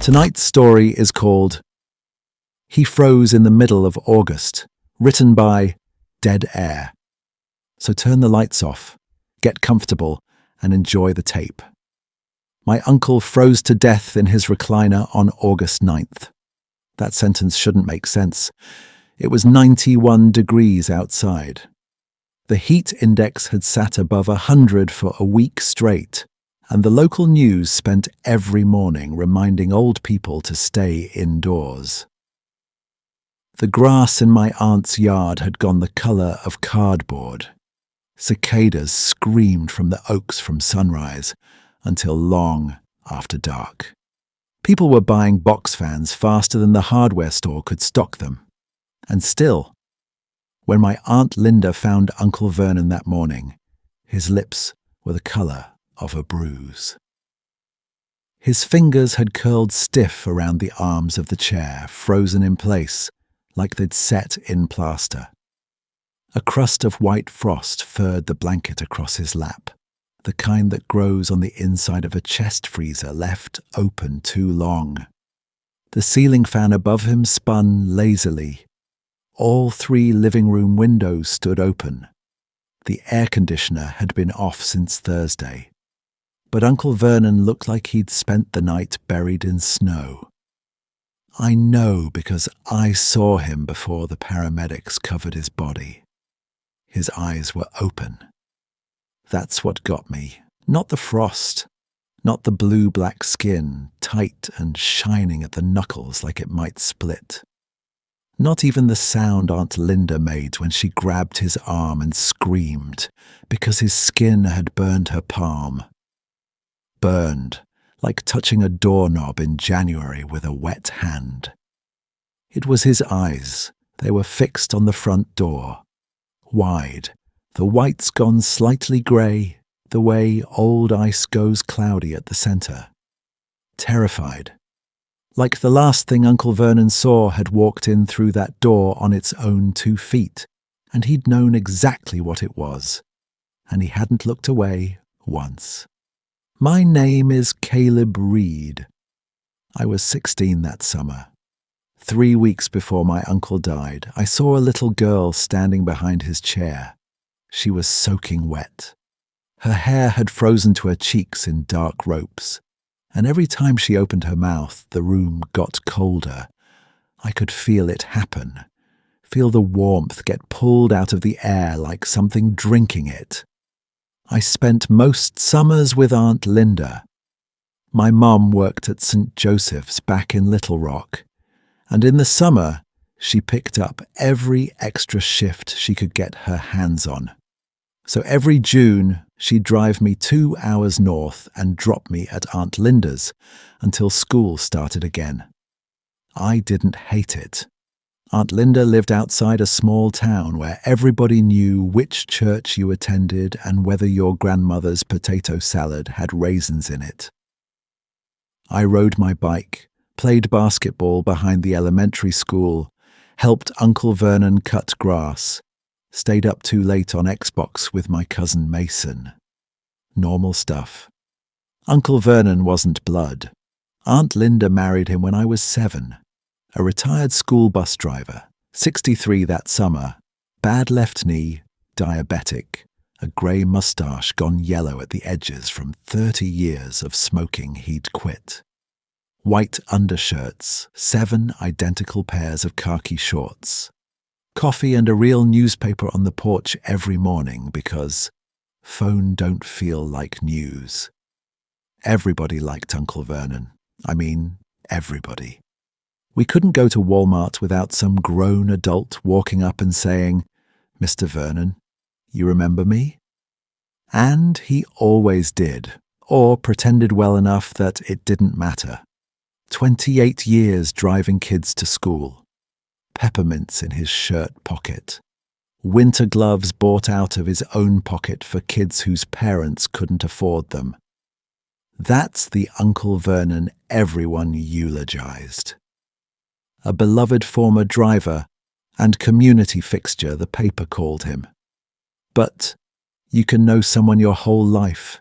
Tonight's story is called He Froze in the Middle of August, written by Dead Air. So turn the lights off, get comfortable, and enjoy the tape. My uncle froze to death in his recliner on August 9th. That sentence shouldn't make sense. It was 91 degrees outside. The heat index had sat above 100 for a week straight, and the local news spent every morning reminding old people to stay indoors. The grass in my aunt's yard had gone the colour of cardboard. Cicadas screamed from the oaks from sunrise until long after dark. People were buying box fans faster than the hardware store could stock them. And still, when my Aunt Linda found Uncle Vernon that morning, his lips were the colour of a bruise. His fingers had curled stiff around the arms of the chair, frozen in place, like they'd set in plaster. A crust of white frost furred the blanket across his lap, the kind that grows on the inside of a chest freezer left open too long. The ceiling fan above him spun lazily. All 3 living room windows stood open. The air conditioner had been off since Thursday, but Uncle Vernon looked like he'd spent the night buried in snow. I know because I saw him before the paramedics covered his body. His eyes were open. That's what got me, not the frost, not the blue-black skin, tight and shining at the knuckles like it might split. Not even the sound Aunt Linda made when she grabbed his arm and screamed because his skin had burned her palm. Burned, like touching a doorknob in January with a wet hand. It was his eyes. They were fixed on the front door. Wide, the whites gone slightly grey, the way old ice goes cloudy at the centre. Terrified. Like the last thing Uncle Vernon saw had walked in through that door on its own 2 feet, and he'd known exactly what it was, and he hadn't looked away once. My name is Caleb Reed. I was 16 that summer. 3 weeks before my uncle died, I saw a little girl standing behind his chair. She was soaking wet. Her hair had frozen to her cheeks in dark ropes, and every time she opened her mouth, the room got colder. I could feel it happen, feel the warmth get pulled out of the air like something drinking it. I spent most summers with Aunt Linda. My mum worked at St. Joseph's back in Little Rock, and in the summer she picked up every extra shift she could get her hands on. So every June she'd drive me 2 hours north and drop me at Aunt Linda's until school started again. I didn't hate it. Aunt Linda lived outside a small town where everybody knew which church you attended and whether your grandmother's potato salad had raisins in it. I rode my bike, played basketball behind the elementary school, helped Uncle Vernon cut grass, stayed up too late on Xbox with my cousin Mason. Normal stuff. Uncle Vernon wasn't blood. Aunt Linda married him when I was 7. A retired school bus driver, 63 that summer, bad left knee, diabetic, a grey moustache gone yellow at the edges from 30 years of smoking he'd quit. White undershirts, 7 identical pairs of khaki shorts. Coffee and a real newspaper on the porch every morning because phone don't feel like news. Everybody liked Uncle Vernon. I mean, everybody. We couldn't go to Walmart without some grown adult walking up and saying, "Mr. Vernon, you remember me?" And he always did, or pretended well enough that it didn't matter. 28 years driving kids to school. Peppermints in his shirt pocket. Winter gloves bought out of his own pocket for kids whose parents couldn't afford them. That's the Uncle Vernon everyone eulogized. A beloved former driver and community fixture, the paper called him. But you can know someone your whole life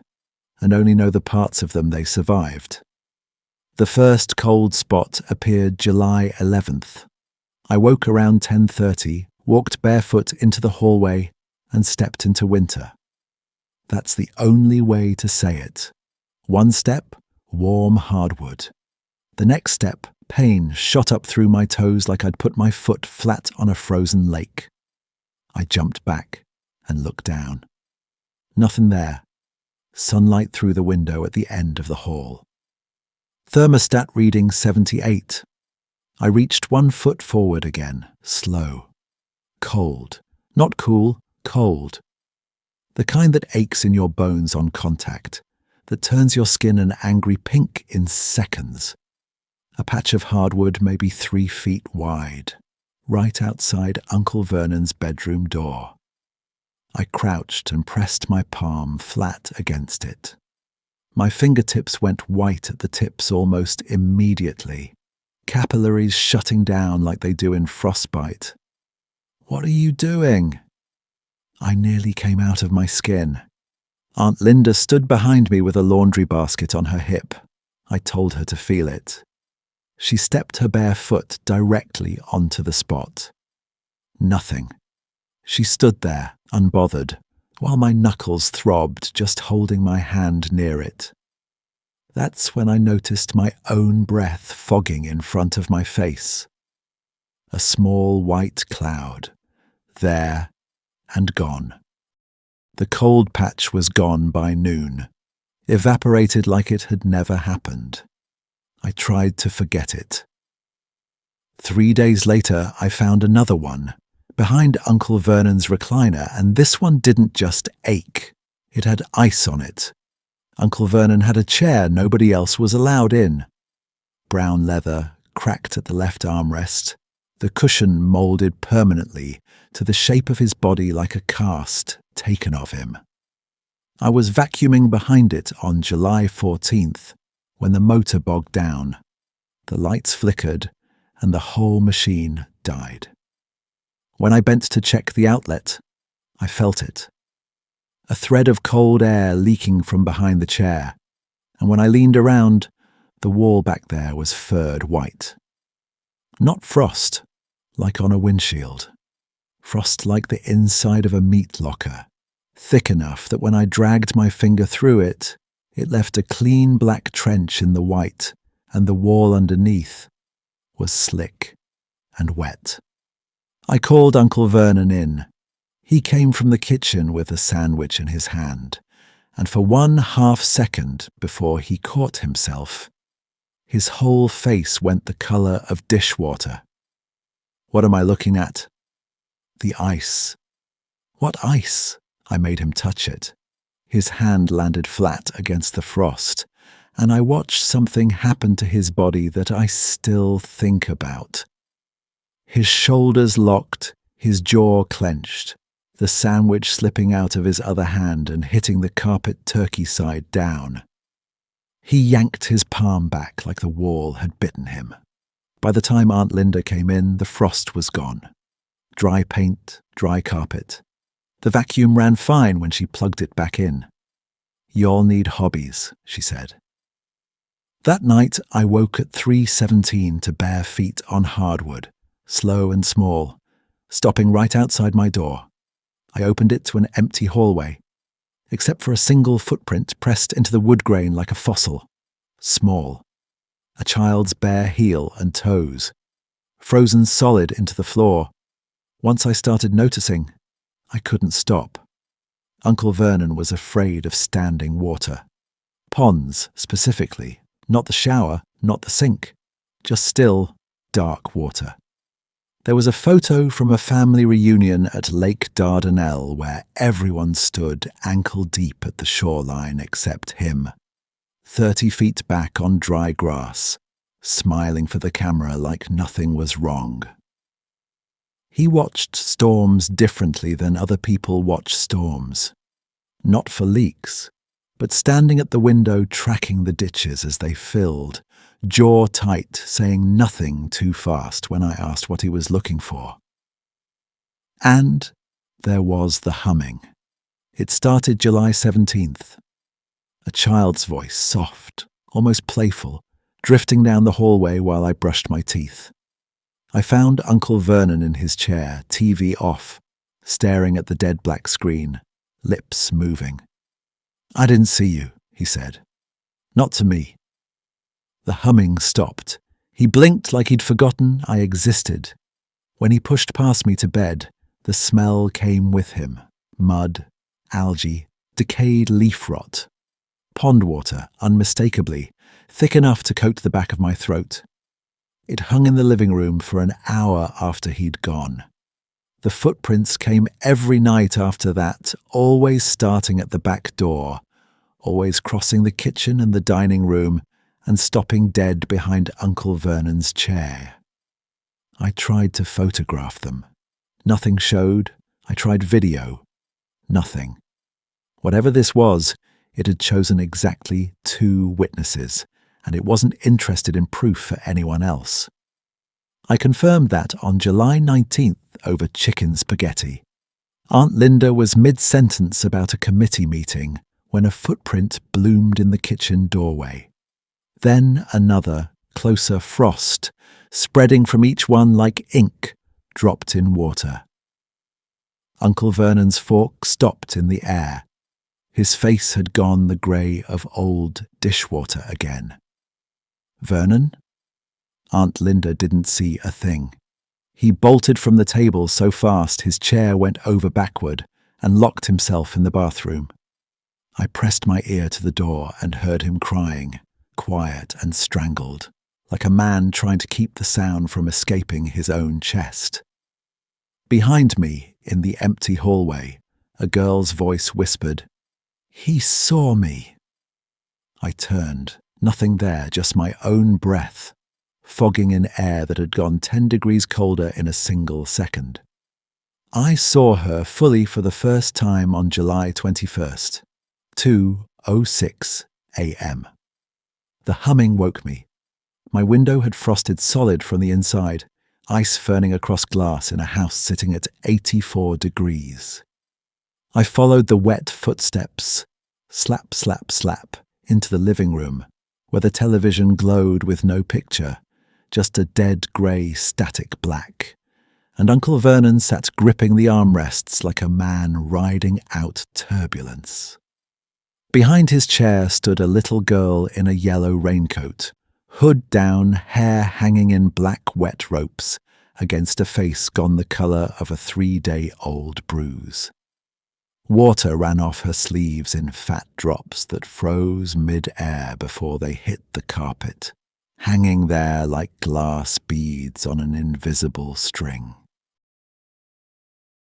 and only know the parts of them they survived. The first cold spot appeared July 11th. I woke around 10:30, walked barefoot into the hallway, and stepped into winter. That's the only way to say it. One step, warm hardwood. The next step, pain shot up through my toes like I'd put my foot flat on a frozen lake. I jumped back and looked down. Nothing there. Sunlight through the window at the end of the hall. Thermostat reading 78. I reached 1 foot forward again, slow. Cold. Not cool, cold. The kind that aches in your bones on contact, that turns your skin an angry pink in seconds. A patch of hardwood maybe 3 feet wide, right outside Uncle Vernon's bedroom door. I crouched and pressed my palm flat against it. My fingertips went white at the tips almost immediately, capillaries shutting down like they do in frostbite. "What are you doing?" I nearly came out of my skin. Aunt Linda stood behind me with a laundry basket on her hip. I told her to feel it. She stepped her bare foot directly onto the spot. Nothing. She stood there, unbothered, while my knuckles throbbed just holding my hand near it. That's when I noticed my own breath fogging in front of my face. A small white cloud, there and gone. The cold patch was gone by noon, evaporated like it had never happened. I tried to forget it. 3 days later, I found another one, behind Uncle Vernon's recliner, and this one didn't just ache. It had ice on it. Uncle Vernon had a chair nobody else was allowed in. Brown leather, cracked at the left armrest, the cushion moulded permanently to the shape of his body like a cast taken of him. I was vacuuming behind it on July 14th when the motor bogged down. The lights flickered and the whole machine died. When I bent to check the outlet, I felt it. A thread of cold air leaking from behind the chair, and when I leaned around, the wall back there was furred white. Not frost, like on a windshield. Frost like the inside of a meat locker, thick enough that when I dragged my finger through it, it left a clean black trench in the white, and the wall underneath was slick and wet. I called Uncle Vernon in. He came from the kitchen with a sandwich in his hand, and for 1/2 second before he caught himself, his whole face went the colour of dishwater. "What am I looking at?" "The ice." "What ice?" I made him touch it. His hand landed flat against the frost, and I watched something happen to his body that I still think about. His shoulders locked, his jaw clenched, the sandwich slipping out of his other hand and hitting the carpet turkey side down. He yanked his palm back like the wall had bitten him. By the time Aunt Linda came in, the frost was gone. Dry paint, dry carpet. The vacuum ran fine when she plugged it back in. "Y'all need hobbies," she said. That night, I woke at 3:17 to bare feet on hardwood, slow and small, stopping right outside my door. I opened it to an empty hallway, except for a single footprint pressed into the wood grain like a fossil. Small. A child's bare heel and toes, frozen solid into the floor. Once I started noticing, I couldn't stop. Uncle Vernon was afraid of standing water. Ponds, specifically. Not the shower, not the sink. Just still, dark water. There was a photo from a family reunion at Lake Dardanelle where everyone stood ankle-deep at the shoreline except him, 30 feet back on dry grass, smiling for the camera like nothing was wrong. He watched storms differently than other people watch storms. Not for leaks, but standing at the window tracking the ditches as they filled, jaw tight, saying nothing too fast when I asked what he was looking for. And there was the humming. It started July 17th. A child's voice, soft, almost playful, drifting down the hallway while I brushed my teeth. I found Uncle Vernon in his chair, TV off, staring at the dead black screen, lips moving. "I didn't see you," he said. "Not to me." The humming stopped. He blinked like he'd forgotten I existed. When he pushed past me to bed, the smell came with him. Mud, algae, decayed leaf rot. Pond water, unmistakably, thick enough to coat the back of my throat. It hung in the living room for an hour after he'd gone. The footprints came every night after that, always starting at the back door, always crossing the kitchen and the dining room, and stopping dead behind Uncle Vernon's chair. I tried to photograph them. Nothing showed. I tried video. Nothing. Whatever this was, it had chosen exactly 2 witnesses, and it wasn't interested in proof for anyone else. I confirmed that on July 19th over chicken spaghetti. Aunt Linda was mid-sentence about a committee meeting when a footprint bloomed in the kitchen doorway. Then another, closer frost, spreading from each one like ink, dropped in water. Uncle Vernon's fork stopped in the air. His face had gone the grey of old dishwater again. Vernon? Aunt Linda didn't see a thing. He bolted from the table so fast his chair went over backward and locked himself in the bathroom. I pressed my ear to the door and heard him crying, quiet and strangled, like a man trying to keep the sound from escaping his own chest. Behind me, in the empty hallway, a girl's voice whispered, "He saw me." I turned, nothing there, just my own breath, fogging in air that had gone 10 degrees colder in a single second. I saw her fully for the first time on July 21st, 2:06 a.m. The humming woke me. My window had frosted solid from the inside, ice ferning across glass in a house sitting at 84 degrees. I followed the wet footsteps, slap, slap, slap, into the living room, where the television glowed with no picture, just a dead grey static black, and Uncle Vernon sat gripping the armrests like a man riding out turbulence. Behind his chair stood a little girl in a yellow raincoat, hood down, hair hanging in black wet ropes, against a face gone the colour of a 3-day-old bruise. Water ran off her sleeves in fat drops that froze mid-air before they hit the carpet, hanging there like glass beads on an invisible string.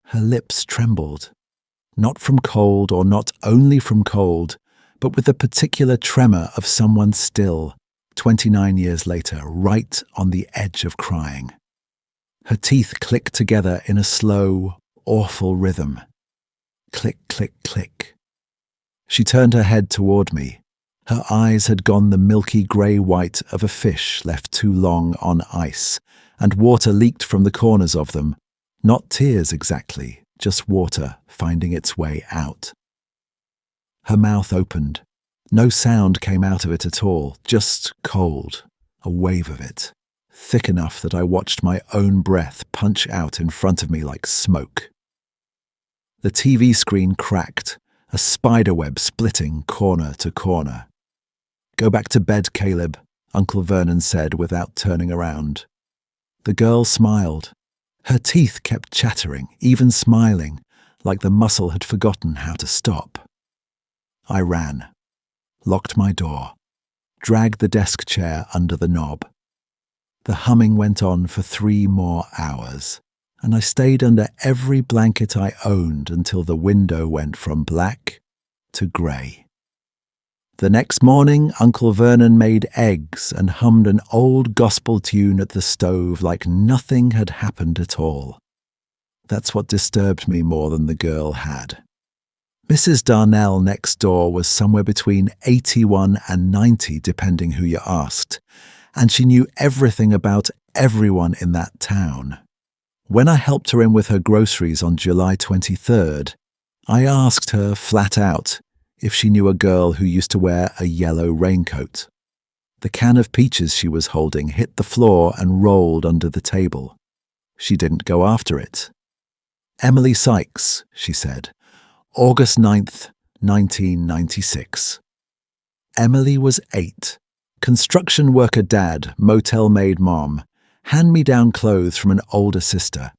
Her lips trembled, not from cold or not only from cold, but with the particular tremor of someone still, 29 years later, right on the edge of crying. Her teeth clicked together in a slow, awful rhythm. Click, click, click. She turned her head toward me. Her eyes had gone the milky grey white of a fish left too long on ice, and water leaked from the corners of them. Not tears exactly, just water finding its way out. Her mouth opened. No sound came out of it at all, just cold, a wave of it, thick enough that I watched my own breath punch out in front of me like smoke. The TV screen cracked, a spiderweb splitting corner to corner. "Go back to bed, Caleb," Uncle Vernon said without turning around. The girl smiled. Her teeth kept chattering, even smiling, like the muscle had forgotten how to stop. I ran, locked my door, dragged the desk chair under the knob. The humming went on for 3 more hours, and I stayed under every blanket I owned until the window went from black to grey. The next morning, Uncle Vernon made eggs and hummed an old gospel tune at the stove like nothing had happened at all. That's what disturbed me more than the girl had. Mrs. Darnell next door was somewhere between 81 and 90, depending who you asked, and she knew everything about everyone in that town. When I helped her in with her groceries on July 23rd, I asked her flat out if she knew a girl who used to wear a yellow raincoat. The can of peaches she was holding hit the floor and rolled under the table. She didn't go after it. "Emily Sykes," she said. "August 9th, 1996. Emily was 8. Construction worker dad, motel maid mom, hand-me-down clothes from an older sister.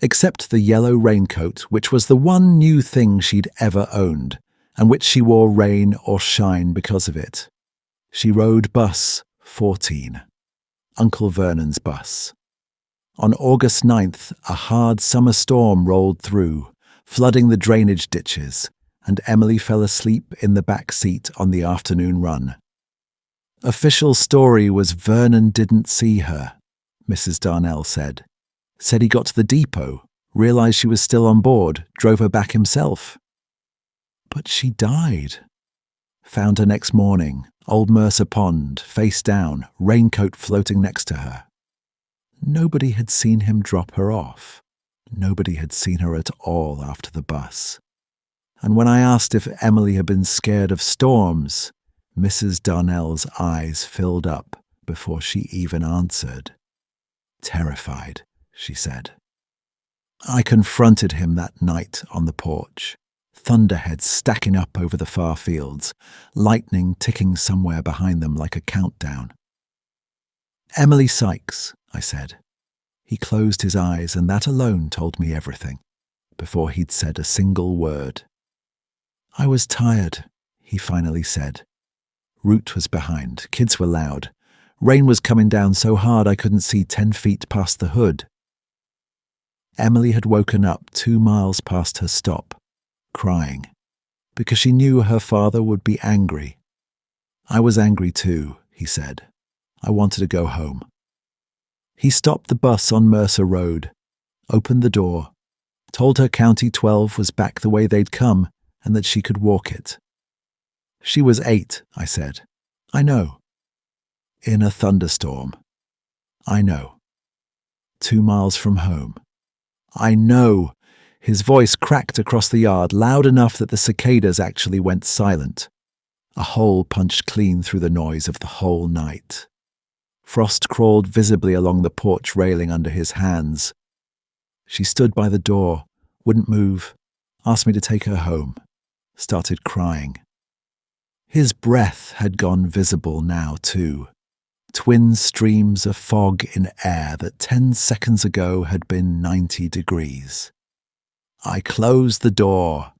Except the yellow raincoat, which was the one new thing she'd ever owned, and which she wore rain or shine because of it. She rode bus 14, Uncle Vernon's bus. On August 9th, a hard summer storm rolled through, flooding the drainage ditches, and Emily fell asleep in the back seat on the afternoon run. Official story was Vernon didn't see her, Mrs. Darnell said. Said he got to the depot, realized she was still on board, drove her back himself. But she died. Found her next morning, Old Mercer Pond, face down, raincoat floating next to her. Nobody had seen him drop her off. Nobody had seen her at all after the bus. And when I asked if Emily had been scared of storms, Mrs. Darnell's eyes filled up before she even answered. "Terrified," she said. I confronted him that night on the porch, thunderheads stacking up over the far fields, lightning ticking somewhere behind them like a countdown. "Emily Sykes," I said. He closed his eyes, and that alone told me everything, before he'd said a single word. "I was tired," he finally said. Root was behind, kids were loud. Rain was coming down so hard I couldn't see 10 feet past the hood. Emily had woken up 2 miles past her stop, crying, because she knew her father would be angry. "I was angry too," he said. "I wanted to go home." He stopped the bus on Mercer Road, opened the door, told her County 12 was back the way they'd come and that she could walk it. "She was 8, I said. "I know." "In a thunderstorm." "I know." 2 miles from home. "I know." His voice cracked across the yard, loud enough that the cicadas actually went silent. A hole punched clean through the noise of the whole night. Frost crawled visibly along the porch railing under his hands. She stood by the door, wouldn't move, asked me to take her home, started crying. His breath had gone visible now too. Twin streams of fog in air that 10 seconds ago had been 90 degrees. I closed the door.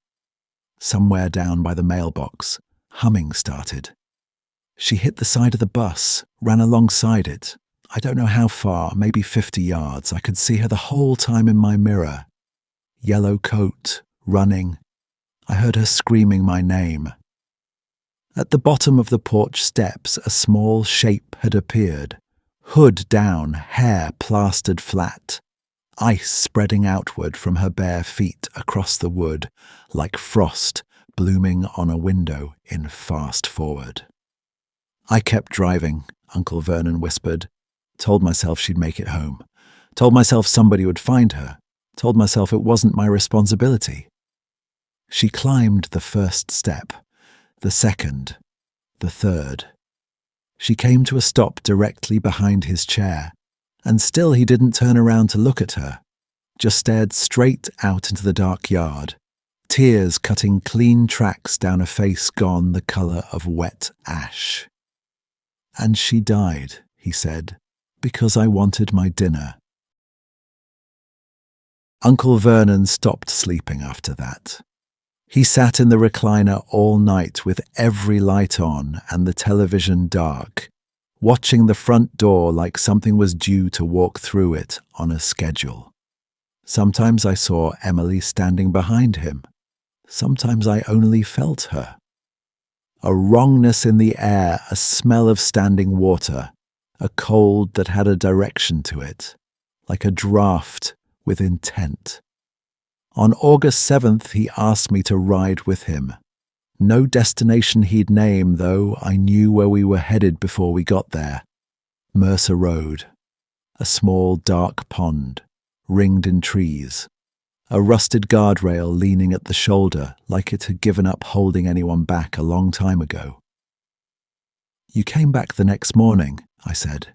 Somewhere down by the mailbox, humming started. She hit the side of the bus, ran alongside it. I don't know how far, maybe 50 yards. I could see her the whole time in my mirror. Yellow coat, running. I heard her screaming my name. At the bottom of the porch steps, a small shape had appeared. Hood down, hair plastered flat. Ice spreading outward from her bare feet across the wood, like frost blooming on a window in fast forward. I kept driving, Uncle Vernon whispered. Told myself she'd make it home. Told myself somebody would find her. Told myself it wasn't my responsibility. She climbed the first step, the second, the third. She came to a stop directly behind his chair, and still he didn't turn around to look at her, just stared straight out into the dark yard, tears cutting clean tracks down a face gone the colour of wet ash. "And she died," he said, "because I wanted my dinner." Uncle Vernon stopped sleeping after that. He sat in the recliner all night with every light on and the television dark, watching the front door like something was due to walk through it on a schedule. Sometimes I saw Emily standing behind him. Sometimes I only felt her. A wrongness in the air, a smell of standing water, a cold that had a direction to it, like a draft with intent. On August 7th, he asked me to ride with him. No destination he'd name, though I knew where we were headed before we got there. Mercer Road. A small, dark pond, ringed in trees. A rusted guardrail leaning at the shoulder like it had given up holding anyone back a long time ago. You came back the next morning, I said,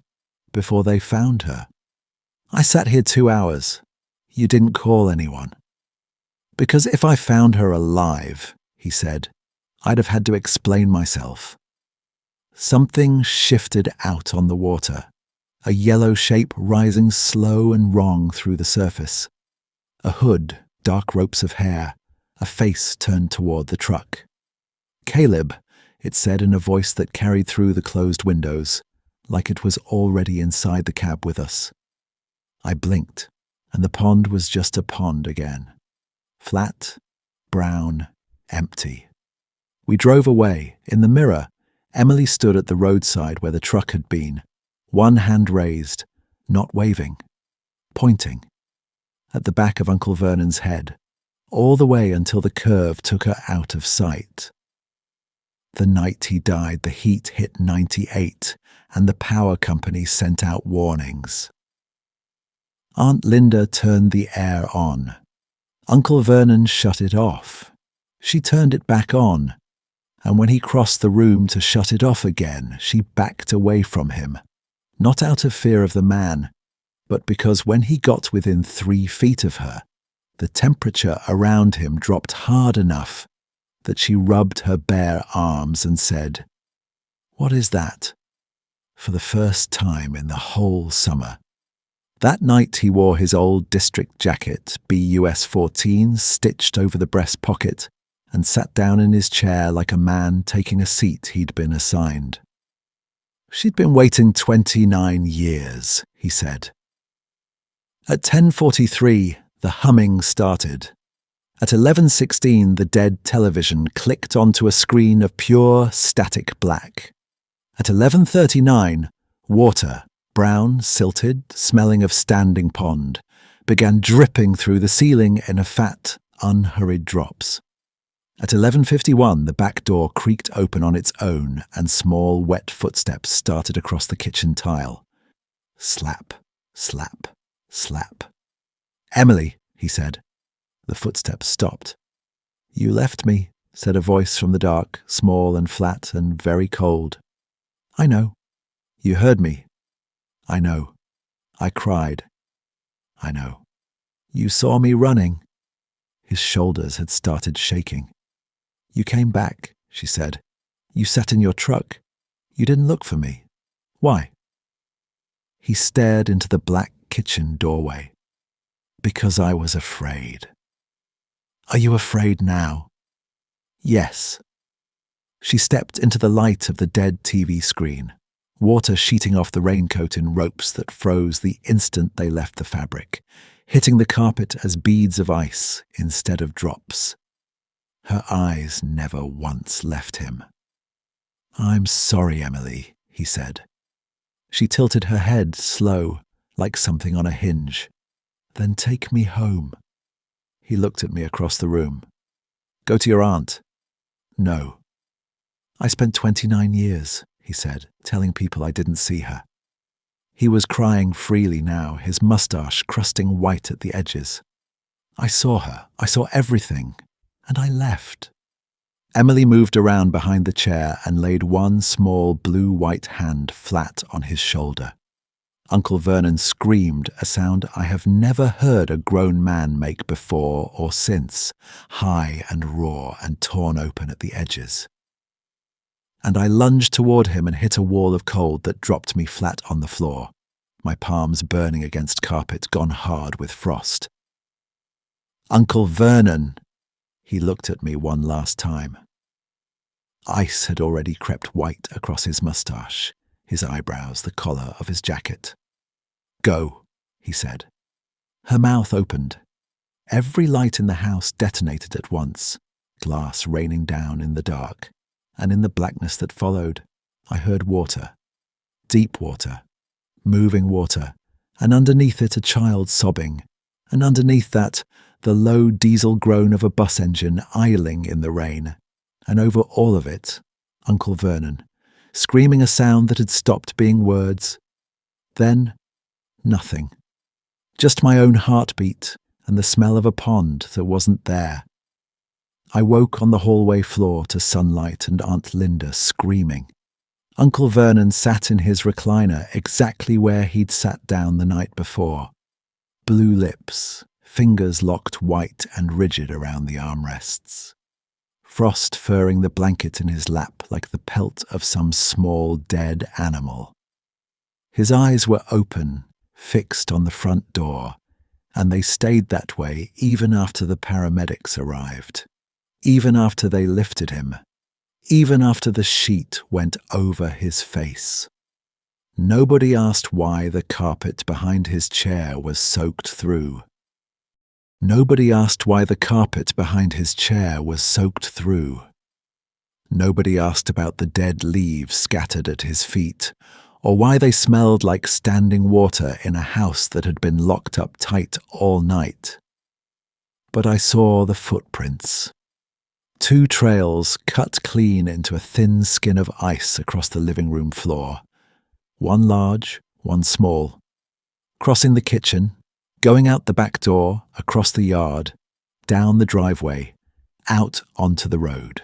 before they found her. I sat here 2 hours. You didn't call anyone. Because if I found her alive, he said, I'd have had to explain myself. Something shifted out on the water, a yellow shape rising slow and wrong through the surface. A hood, dark ropes of hair, a face turned toward the truck. Caleb, it said in a voice that carried through the closed windows, like it was already inside the cab with us. I blinked, and the pond was just a pond again. Flat, brown, empty. We drove away. In the mirror, Emily stood at the roadside where the truck had been, one hand raised, not waving, pointing, at the back of Uncle Vernon's head, all the way until the curve took her out of sight. The night he died, the heat hit 98, and the power company sent out warnings. Aunt Linda turned the air on. Uncle Vernon shut it off. She turned it back on, and when he crossed the room to shut it off again, she backed away from him, not out of fear of the man, but because when he got within 3 feet of her, the temperature around him dropped hard enough that she rubbed her bare arms and said, "What is that?" for the first time in the whole summer. That night he wore his old district jacket, BUS 14, stitched over the breast pocket, and sat down in his chair like a man taking a seat he'd been assigned. She'd been waiting 29 years, he said. At 10:43, the humming started. At 11:16, the dead television clicked onto a screen of pure static black. At 11:39, water, brown, silted, smelling of standing pond, began dripping through the ceiling in a fat, unhurried drops. At 11:51, the back door creaked open on its own and small, wet footsteps started across the kitchen tile. Slap, slap, slap. "Emily," he said. The footsteps stopped. "You left me," said a voice from the dark, small and flat and very cold. "I know." "You heard me." "I know." "I cried." "I know." "You saw me running." His shoulders had started shaking. "You came back," she said. "You sat in your truck. You didn't look for me. Why?" He stared into the black kitchen doorway. "Because I was afraid." "Are you afraid now?" "Yes." She stepped into the light of the dead TV screen, water sheeting off the raincoat in ropes that froze the instant they left the fabric, hitting the carpet as beads of ice instead of drops. Her eyes never once left him. "I'm sorry, Emily," he said. She tilted her head slow, like something on a hinge. "Then take me home." He looked at me across the room. "Go to your aunt." "No." "I spent 29 years, he said, telling people I didn't see her. He was crying freely now, his mustache crusting white at the edges. "I saw her. I saw everything. And I left." Emily moved around behind the chair and laid one small blue-white hand flat on his shoulder. Uncle Vernon screamed, a sound I have never heard a grown man make before or since, high and raw and torn open at the edges. And I lunged toward him and hit a wall of cold that dropped me flat on the floor, my palms burning against carpet gone hard with frost. "Uncle Vernon!" He looked at me one last time. Ice had already crept white across his mustache, his eyebrows, the collar of his jacket. "Go," he said. Her mouth opened. Every light in the house detonated at once, glass raining down in the dark, and in the blackness that followed, I heard water, deep water, moving water, and underneath it a child sobbing, and underneath that, the low diesel groan of a bus engine idling in the rain, and over all of it, Uncle Vernon, screaming a sound that had stopped being words. Then, nothing. Just my own heartbeat and the smell of a pond that wasn't there. I woke on the hallway floor to sunlight and Aunt Linda screaming. Uncle Vernon sat in his recliner exactly where he'd sat down the night before. Blue lips, fingers locked white and rigid around the armrests. Frost furring the blanket in his lap like the pelt of some small dead animal. His eyes were open, fixed on the front door, and they stayed that way even after the paramedics arrived, even after they lifted him, even after the sheet went over his face. Nobody asked why the carpet behind his chair was soaked through. Nobody asked why the carpet behind his chair was soaked through. Nobody asked about the dead leaves scattered at his feet, or why they smelled like standing water in a house that had been locked up tight all night. But I saw the footprints. 2 trails cut clean into a thin skin of ice across the living room floor. One large, one small. Crossing the kitchen, going out the back door, across the yard, down the driveway, out onto the road.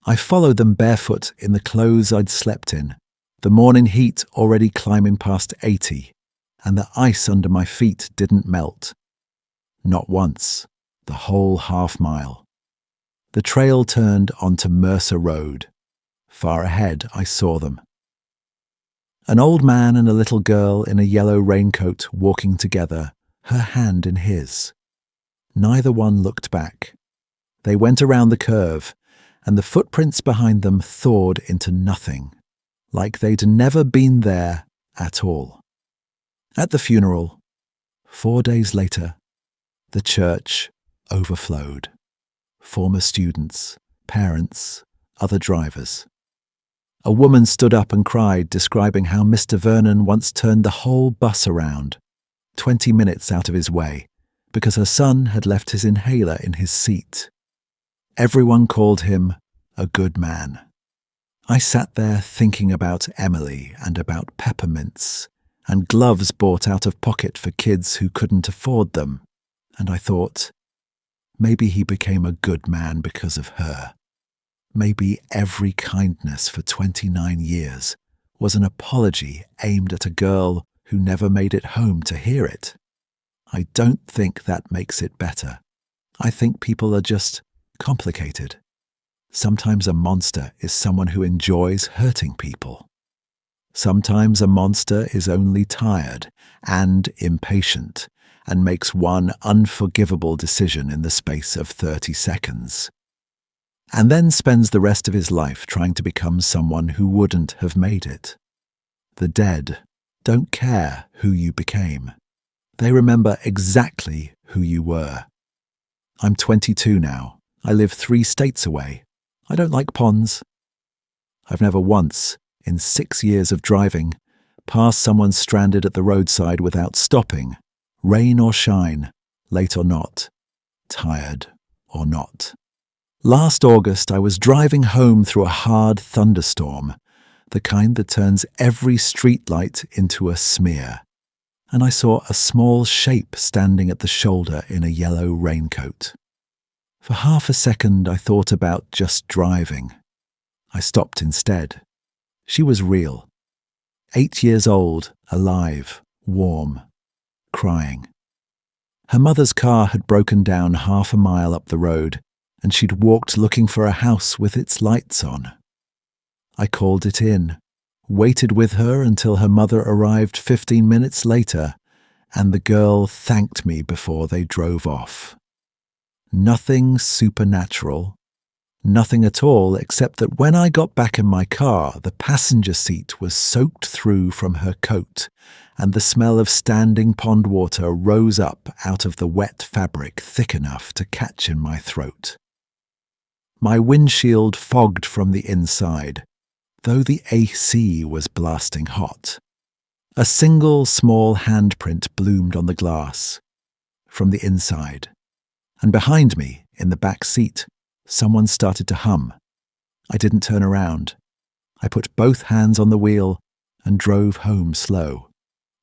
I followed them barefoot in the clothes I'd slept in, the morning heat already climbing past 80, and the ice under my feet didn't melt. Not once, the whole half-mile. The trail turned onto Mercer Road. Far ahead, I saw them. An old man and a little girl in a yellow raincoat walking together, her hand in his. Neither one looked back. They went around the curve, and the footprints behind them thawed into nothing, like they'd never been there at all. At the funeral, 4 days later, the church overflowed. Former students, parents, other drivers. A woman stood up and cried, describing how Mr. Vernon once turned the whole bus around, 20 minutes out of his way, because her son had left his inhaler in his seat. Everyone called him a good man. I sat there thinking about Emily and about peppermints and gloves bought out of pocket for kids who couldn't afford them, and I thought, maybe he became a good man because of her. Maybe every kindness for 29 years was an apology aimed at a girl who never made it home to hear it. I don't think that makes it better. I think people are just complicated. Sometimes a monster is someone who enjoys hurting people. Sometimes a monster is only tired and impatient and makes one unforgivable decision in the space of 30 seconds, and then spends the rest of his life trying to become someone who wouldn't have made it. The dead don't care who you became. They remember exactly who you were. I'm 22 now. I live 3 states away. I don't like ponds. I've never once, in 6 years of driving, passed someone stranded at the roadside without stopping, rain or shine, late or not, tired or not. Last August, I was driving home through a hard thunderstorm, the kind that turns every streetlight into a smear, and I saw a small shape standing at the shoulder in a yellow raincoat. For half a second, I thought about just driving. I stopped instead. She was real. 8 years old, alive, warm, crying. Her mother's car had broken down half a mile up the road, and she'd walked looking for a house with its lights on. I called it in, waited with her until her mother arrived 15 minutes later, and the girl thanked me before they drove off. Nothing supernatural, nothing at all, except that when I got back in my car, the passenger seat was soaked through from her coat, and the smell of standing pond water rose up out of the wet fabric thick enough to catch in my throat. My windshield fogged from the inside, though the AC was blasting hot. A single small handprint bloomed on the glass from the inside, and behind me, in the back seat, someone started to hum. I didn't turn around. I put both hands on the wheel and drove home slow.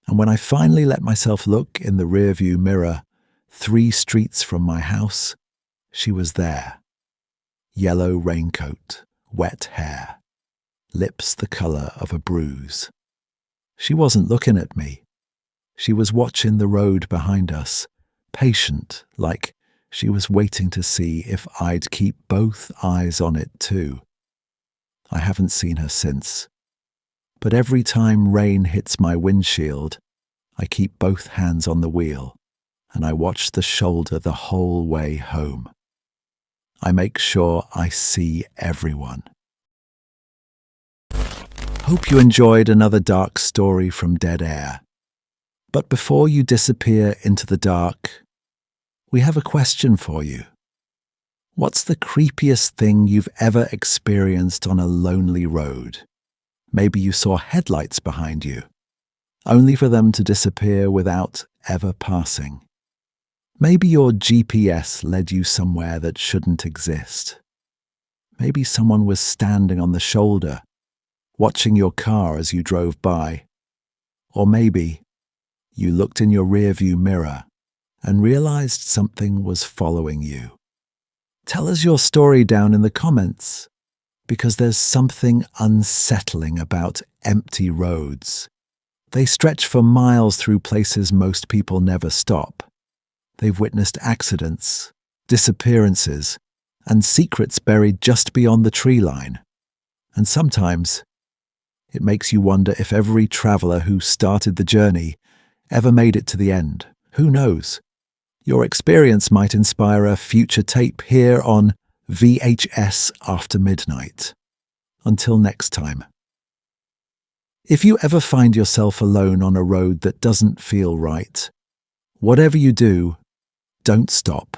And when I finally let myself look in the rearview mirror, 3 streets from my house, she was there. Yellow raincoat, wet hair, lips the color of a bruise. She wasn't looking at me. She was watching the road behind us, patient, like she was waiting to see if I'd keep both eyes on it too. I haven't seen her since, but every time rain hits my windshield, I keep both hands on the wheel and I watch the shoulder the whole way home. I make sure I see everyone. Hope you enjoyed another dark story from Dead Air. But before you disappear into the dark, we have a question for you. What's the creepiest thing you've ever experienced on a lonely road? Maybe you saw headlights behind you, only for them to disappear without ever passing. Maybe your GPS led you somewhere that shouldn't exist. Maybe someone was standing on the shoulder, watching your car as you drove by. Or maybe you looked in your rearview mirror and realized something was following you. Tell us your story down in the comments, because there's something unsettling about empty roads. They stretch for miles through places most people never stop. They've witnessed accidents, disappearances, and secrets buried just beyond the tree line. And sometimes it makes you wonder if every traveler who started the journey ever made it to the end. Who knows? Your experience might inspire a future tape here on VHS After Midnight. Until next time. If you ever find yourself alone on a road that doesn't feel right, whatever you do, don't stop.